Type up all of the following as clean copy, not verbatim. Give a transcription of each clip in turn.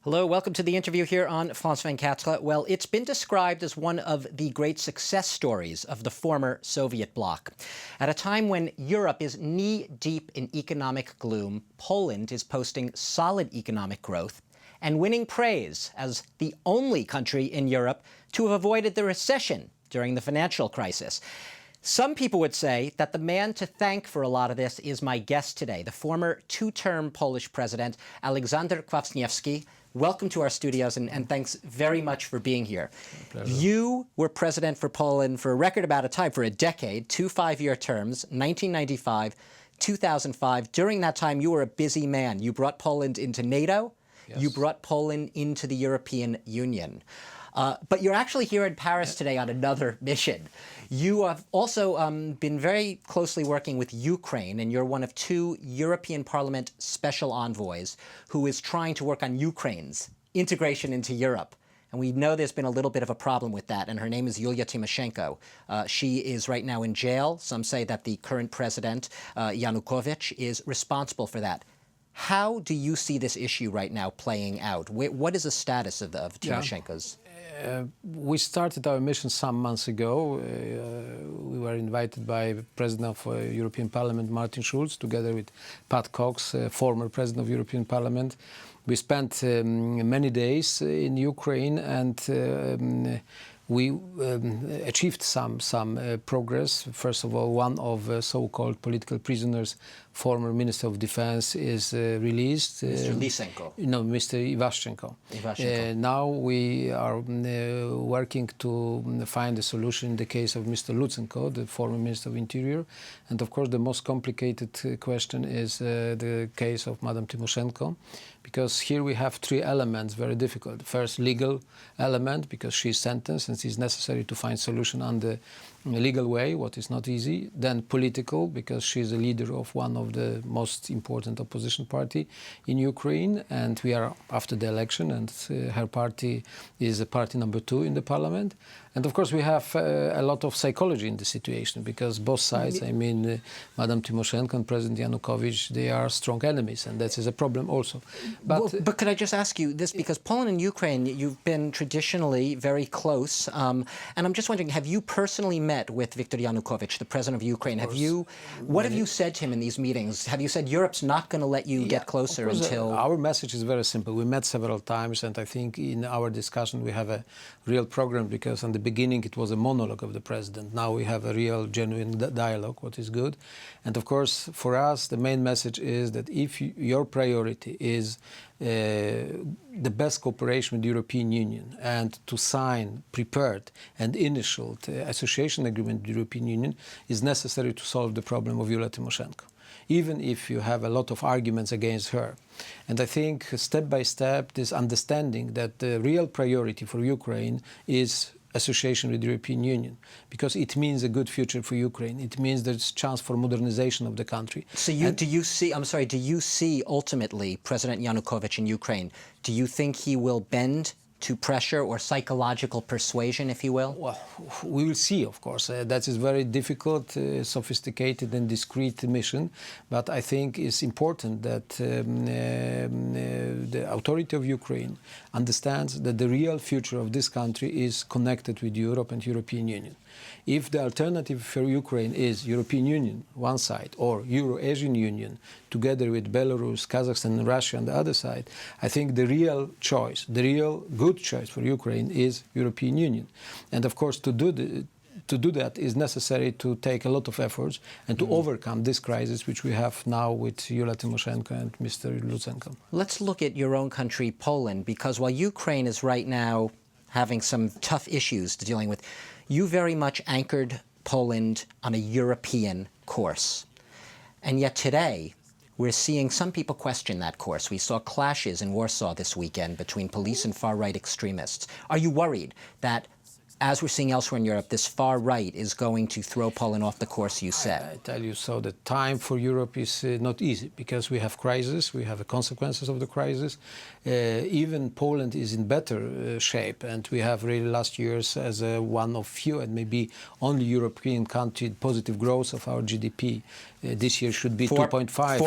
Hello, welcome to the interview here on France 24. Well, it's been described as one of the great success stories of the former Soviet bloc. At a time when Europe is knee-deep in economic gloom, Poland is posting solid economic growth and winning praise as the only country in Europe to have avoided the recession during the financial crisis. Some people would say that the man to thank for a lot of this is my guest today, the former two-term Polish president, Aleksander Kwaśniewski. Welcome to our studios, and thanks very much for being here. You were president for Poland for a record amount of time, for a decade, 2 5-year terms, 1995, 2005. During that time, you were a busy man. You brought Poland into NATO. Yes. You brought Poland into the European Union. But you're actually here in Paris today on another mission. You have also been very closely working with Ukraine, and you're one of 2 European Parliament special envoys who is trying to work on Ukraine's integration into Europe. And we know there's been a little bit of a problem with that, and her name is Yulia Tymoshenko. She is right now in jail. Some say that the current president, Yanukovych, is responsible for that. How do you see this issue right now playing out? What is the status of Tymoshenko's? We started our mission some months ago. We were invited by President of European Parliament, Martin Schulz, together with Pat Cox, former President of European Parliament. We spent many days in Ukraine, and we achieved some progress. First of all, one of so-called political prisoners, former Minister of Defense, is released. Mr. Lysenko. No, Mr. Ivashchenko. Now we are working to find a solution in the case of Mr. Lutsenko, the former Minister of Interior. And of course, the most complicated question is the case of Madam Tymoshenko, because here we have 3 elements very difficult. First, legal element, because she's sentenced and it's necessary to find solution on the legal way, what is not easy. Then political, because she's a leader of one of the most important opposition party in Ukraine, and we are after the election, and her party is a party number 2 in the parliament. And of course we have a lot of psychology in the situation, because both sides, I mean, Madam Tymoshenko and President Yanukovych, they are strong enemies, and that is a problem also. But could I just ask you this, because Poland and Ukraine, you've been traditionally very close, and I'm just wondering, have you personally met with Viktor Yanukovych, the president of Ukraine? What have you said to him in these meetings? Have you said Europe's not going to let you get closer until... Our message is very simple. We met several times, and I think in our discussion we have a real program, because in the beginning it was a monologue of the president. Now we have a real, genuine dialogue, what is good. And of course, for us, the main message is that if your priority is the best cooperation with the European Union and to sign prepared and initial association agreement with the European Union, is necessary to solve the problem of Yulia Tymoshenko, even if you have a lot of arguments against her. And I think step by step, this understanding that the real priority for Ukraine is association with the European Union, because it means a good future for Ukraine. It means there's chance for modernization of the country. So do you see ultimately President Yanukovych in Ukraine, do you think he will bend to pressure or psychological persuasion, if you will? Well, we will see, of course. That is very difficult, sophisticated and discreet mission, but I think it's important that the authority of Ukraine understands that the real future of this country is connected with Europe and European Union. If the alternative for Ukraine is European Union, one side, or Euro-Asian Union, together with Belarus, Kazakhstan and Russia on the other side, I think the real choice, the real good choice for Ukraine is European Union. And of course, to do that is necessary to take a lot of efforts and to overcome this crisis which we have now with Yulia Tymoshenko and Mr. Lutsenko. Let's look at your own country, Poland, because while Ukraine is right now having some tough issues dealing with, you very much anchored Poland on a European course. And yet today, we're seeing some people question that course. We saw clashes in Warsaw this weekend between police and far-right extremists. Are you worried that as we're seeing elsewhere in Europe, this far right is going to throw Poland off the course you set. I tell you, so the time for Europe is not easy because we have crisis, we have the consequences of the crisis. Even Poland is in better shape, and we have really last years as one of few and maybe only European country positive growth of our GDP. This year should be 2.5%.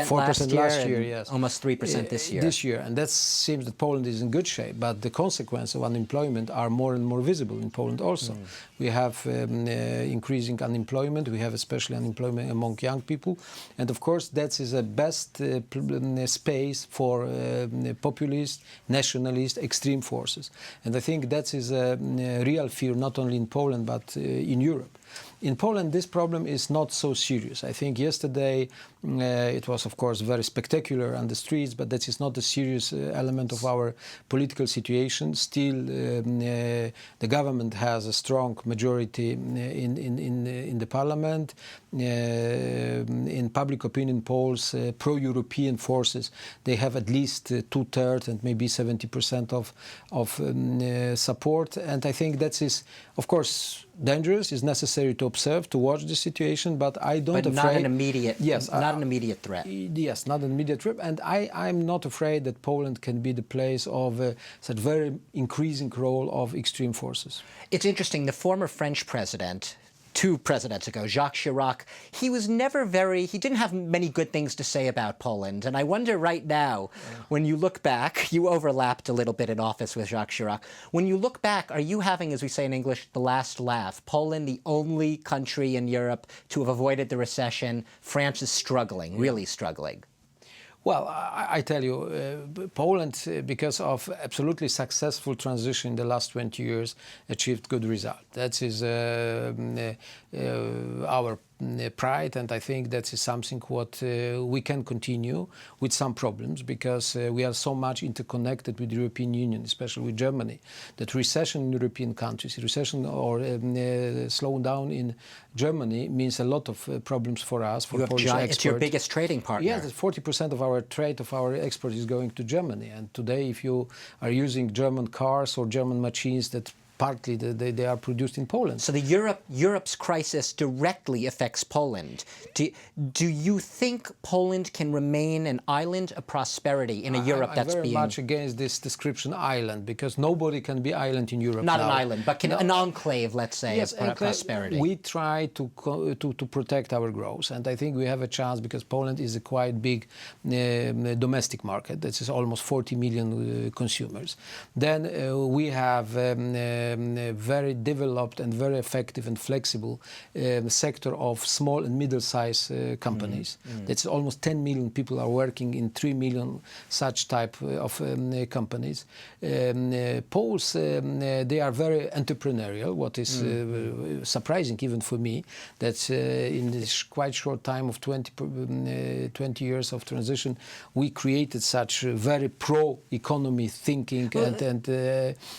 4% last year, yes. Almost 3% this year. This year, and that seems that Poland is in good shape, but the consequences of unemployment are more and more visible in Poland also. We have increasing unemployment, we have especially unemployment among young people, and of course that is the best space for populist, nationalist, extreme forces. And I think that is a real fear not only in Poland but in Europe. In Poland, this problem is not so serious. I think yesterday it was, of course, very spectacular on the streets, but that is not a serious element of our political situation. Still, the government has a strong majority in the parliament. In public opinion polls, pro-European forces, they have at least 2/3 and maybe 70% of support. And I think that is, of course, dangerous. It's necessary to observe, to watch the situation, but I don't. But not an immediate. Yes, not an immediate threat. Yes, not an immediate threat, and I'm not afraid that Poland can be the place of such very increasing role of extreme forces. It's interesting. The former French president, 2 presidents ago, Jacques Chirac, he didn't have many good things to say about Poland. And I wonder right now, when you look back, you overlapped a little bit in office with Jacques Chirac. When you look back, are you having, as we say in English, the last laugh? Poland, the only country in Europe to have avoided the recession. France is struggling, really struggling. Well, I tell you, Poland, because of absolutely successful transition in the last 20 years, achieved good result. That is our pride, and I think that is something what we can continue with some problems because we are so much interconnected with the European Union, especially with Germany, that recession in European countries, recession or slowing down in Germany means a lot of problems for us, for Polish exports. It's your biggest trading partner. Yes, 40% of our trade, of our export is going to Germany. And today, if you are using German cars or German machines that partly they are produced in Poland. So Europe's crisis directly affects Poland. Do you think Poland can remain an island of prosperity in a Europe that's being... I'm very much against this description island, because nobody can be island in Europe Not now. an island, but an enclave, let's say, yes, of prosperity. We try to protect our growth, and I think we have a chance because Poland is a quite big domestic market. That is almost 40 million consumers. Then we have very developed and very effective and flexible sector of small and middle-sized companies. That's almost 10 million people are working in 3 million such type of companies. Poles, they are very entrepreneurial, what is surprising even for me, that in this quite short time of 20 years of transition, we created such very pro-economy thinking and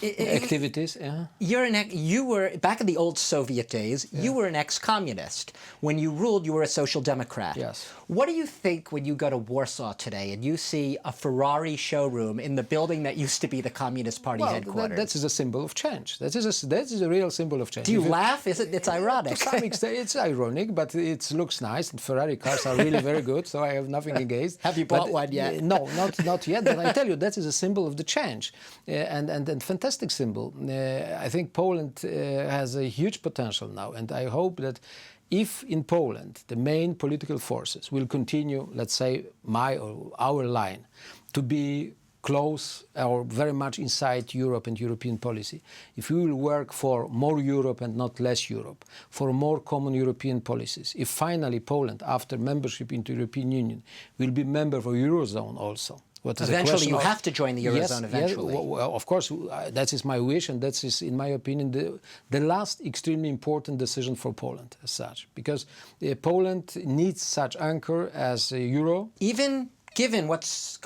activities. You were, back in the old Soviet days, you were an ex-communist. When you ruled, you were a social democrat. Yes. What do you think when you go to Warsaw today and you see a Ferrari showroom in the building that used to be the Communist Party headquarters? That is a symbol of change. That is a real symbol of change. Do you laugh? It's ironic. To some extent, it's ironic, but it looks nice. And Ferrari cars are really very good, so I have nothing against. Have you bought one yet? No, not yet. But I tell you, that is a symbol of the change, and fantastic symbol. I think Poland has a huge potential now, and I hope that if in Poland the main political forces will continue, let's say, my or our line, to be close or very much inside Europe and European policy, if we will work for more Europe and not less Europe, for more common European policies, if finally Poland, after membership into the European Union, will be member of the eurozone also. Eventually, you have to join the eurozone eventually. Yes, well, of course, that is my wish, and that is, in my opinion, the last extremely important decision for Poland as such, because Poland needs such anchor as euro. Even given what's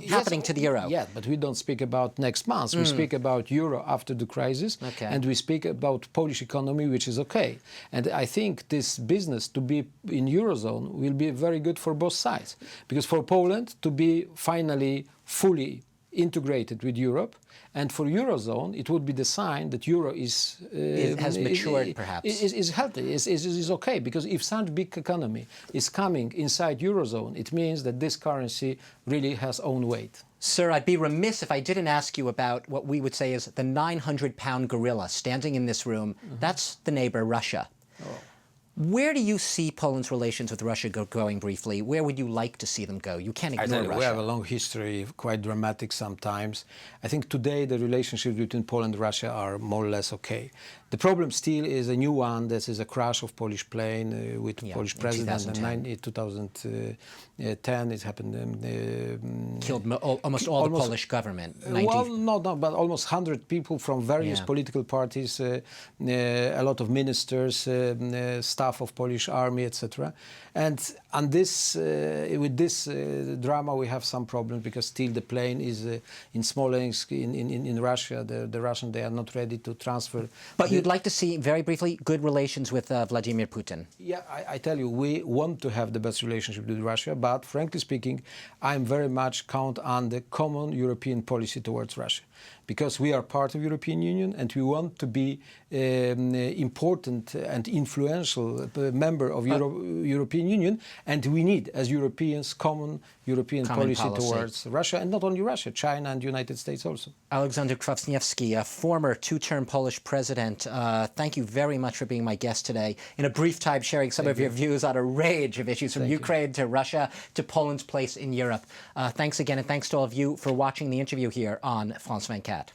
happening to the euro. Yeah, but we don't speak about next month. We speak about euro after the crisis, and we speak about Polish economy, which is okay. And I think this business to be in eurozone will be very good for both sides, because for Poland to be finally fully integrated with Europe, and for eurozone it would be the sign that euro has matured, perhaps. Is healthy, is okay, because if such big economy is coming inside eurozone, it means that this currency really has own weight. Sir, I'd be remiss if I didn't ask you about what we would say is the 900-pound gorilla standing in this room. That's the neighbor, Russia. Oh. Where do you see Poland's relations with Russia going briefly? Where would you like to see them go? You can't ignore Russia. We have a long history, quite dramatic sometimes. I think today the relationships between Poland and Russia are more or less okay. The problem still is a new one. This is a crash of Polish plane with Polish president in 2010. It happened. Killed almost all the Polish government. Well, no, but almost 100 people from various political parties, a lot of ministers, staff of Polish army, etc. And this, with this drama, we have some problems because still the plane is in Smolensk in Russia. The Russians, they are not ready to transfer. But you'd like to see, very briefly, good relations with Vladimir Putin. Yeah, I tell you, we want to have the best relationship with Russia, but frankly speaking, I'm very much count on the common European policy towards Russia, because we are part of European Union and we want to be important and influential member of European Union, and we need, as Europeans, common European policy towards Russia, and not only Russia, China and the United States also. Aleksander Kwaśniewski, a former two-term Polish president, thank you very much for being my guest today. In a brief time, sharing some of your views on a range of issues from Ukraine to Russia to Poland's place in Europe. Thanks again, and thanks to all of you for watching the interview here on France 24.